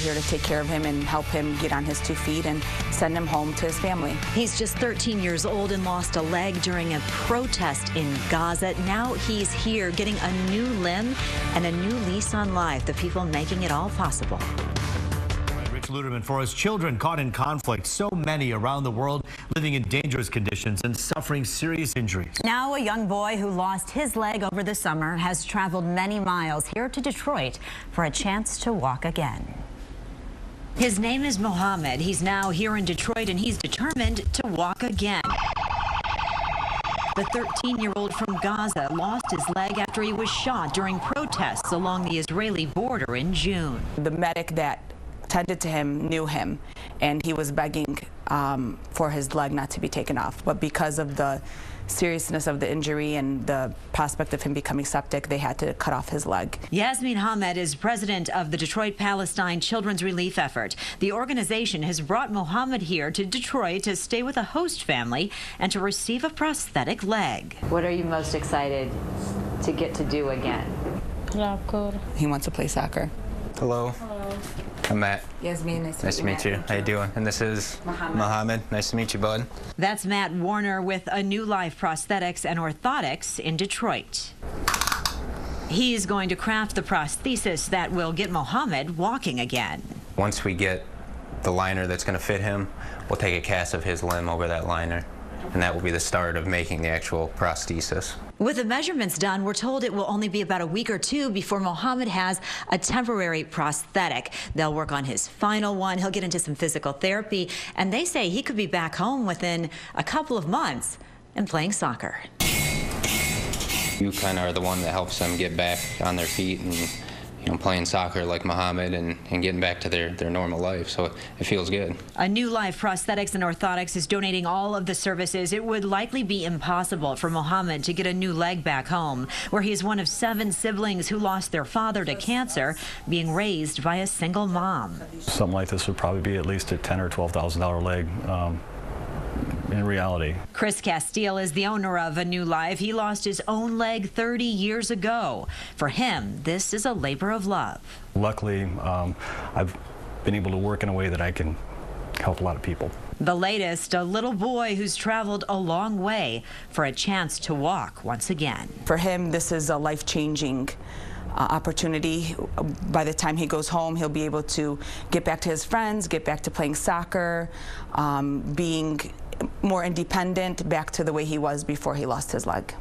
here to take care of him and help him get on his 2 feet and send him home to his family. He's just 13 years old and lost a leg during a protest in Gaza. Now he's here getting a new limb and a new lease on life. The people making it all possible. Luderman for his children caught in conflict. So many around the world living in dangerous conditions and suffering serious injuries. Now a young boy who lost his leg over the summer has traveled many miles here to Detroit for a chance to walk again. His name is Mohammed. He's now here in Detroit and he's determined to walk again. The 13-year-old from Gaza lost his leg after he was shot during protests along the Israeli border in June. The medic that tended to him knew him, and he was begging for his leg not to be taken off. But because of the seriousness of the injury and the prospect of him becoming septic, they had to cut off his leg. Yasmin Ahmed is president of the Detroit Palestine Children's Relief Effort. The organization has brought Mohammed here to Detroit to stay with a host family and to receive a prosthetic leg. What are you most excited to get to do again? He wants to play soccer. Hello. Hello. I'm Matt. Yasmin, nice to meet you. How you doing? And this is Mohammed. Nice to meet you, bud. That's Matt Warner with A New Life Prosthetics and Orthotics in Detroit. He's going to craft the prosthesis that will get Mohammed walking again. Once we get the liner that's going to fit him, we'll take a cast of his limb over that liner, and that will be the start of making the actual prosthesis. With the measurements done, we're told it will only be about a week or two before Mohammed has a temporary prosthetic. They'll work on his final one. He'll get into some physical therapy, and they say he could be back home within a couple of months and playing soccer. You kind of are the one that helps them get back on their feet and, you know, playing soccer like Mohammed and getting back to their normal life, so it feels good. A New Life Prosthetics and Orthotics is donating all of the services. It would likely be impossible for Mohammed to get a new leg back home, where he is one of 7 siblings who lost their father to cancer, being raised by a single mom. Something like this would probably be at least a $10,000 or $12,000 leg. In reality. Chris Castile is the owner of A New Life. He lost his own leg 30 years ago. For him, this is a labor of love. Luckily, I've been able to work in a way that I can help a lot of people. The latest, a little boy who's traveled a long way for a chance to walk once again. For him, this is a life-changing opportunity. By the time he goes home, he'll be able to get back to his friends, get back to playing soccer, being more independent, back to the way he was before he lost his leg.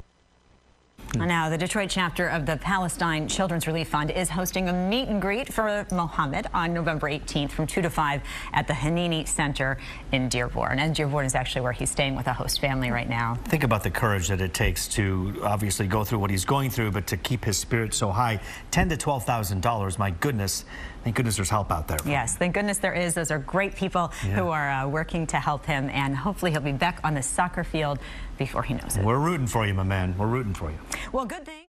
Now, the Detroit chapter of the Palestine Children's Relief Fund is hosting a meet and greet for Mohammed on November 18th from 2 to 5 at the Hanini Center in Dearborn. And Dearborn is actually where he's staying with a host family right now. Think about the courage that it takes to obviously go through what he's going through, but to keep his spirit so high. $10,000 to $12,000, my goodness. Thank goodness there's help out there. Yes, thank goodness there is. Those are great people who are working to help him, and hopefully he'll be back on the soccer field before he knows it. We're rooting for you, my man. We're rooting for you. Well, good thing.